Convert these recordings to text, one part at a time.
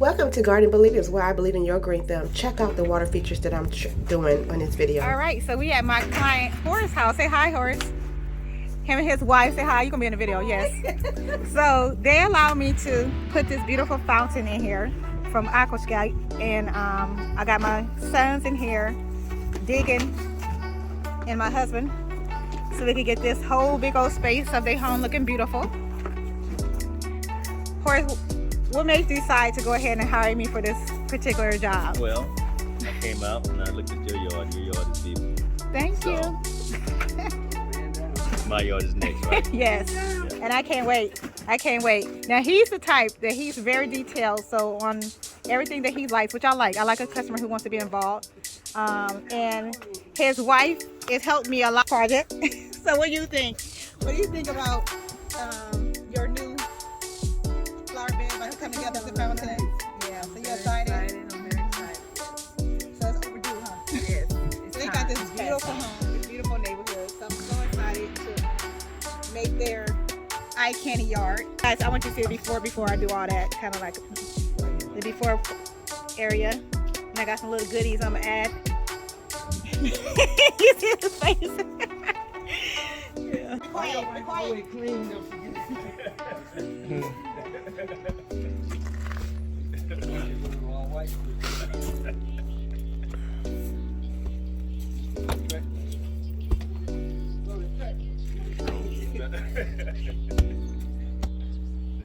Welcome to Garden Believers, where I believe in your green thumb. Check out the water features that I'm doing on this video. All right, so we at my client Horace's house. Say hi, Horace. Him and his wife. Say hi. You're gonna be in the video, yes. So they allowed me to put this beautiful fountain in here from Aquascape, and I got my sons in here digging, and my husband, so we could get this whole big old space of their home looking beautiful. Horace, what made you decide to go ahead and hire me for this particular job? Well, I came out and I looked at your yard. Your yard is beautiful. Thank you. My yard is next, right? Yes. Yeah. And I can't wait. I can't wait. Now he's the type that he's very detailed. So on everything that he likes, which I like a customer who wants to be involved. And his wife has helped me a lot project. So what do you think? What do you think about your new flower bed by coming together with the fountain? Yeah. So you're excited? I'm very excited. So it's overdue, huh? Yes. So they got this beautiful home, this beautiful neighborhood. So I'm so excited to make their eye candy yard. Guys, I want you to see it before I do all that. Kind of like the before area. And I got some little goodies I'm gonna add. You see his face? Yeah.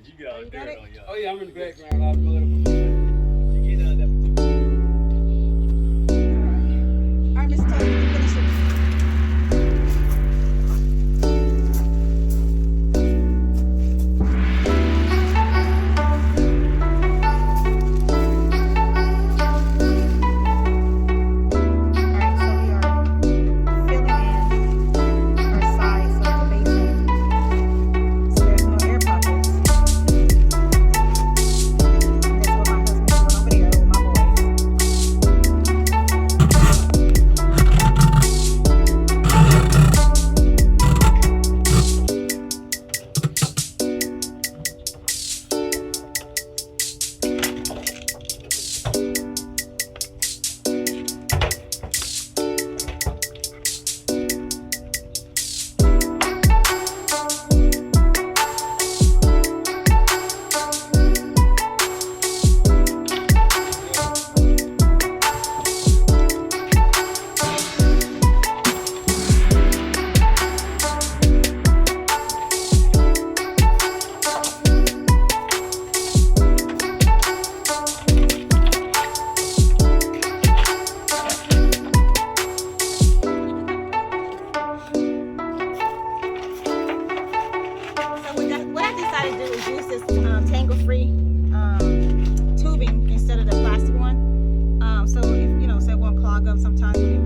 You got all the dirt on y'all. Oh yeah, I'm in the background. I'll go to You get out there. All right, Miss Tony, you finish it. Tangle-free tubing instead of the plastic one. So if say it won't clog up sometimes when you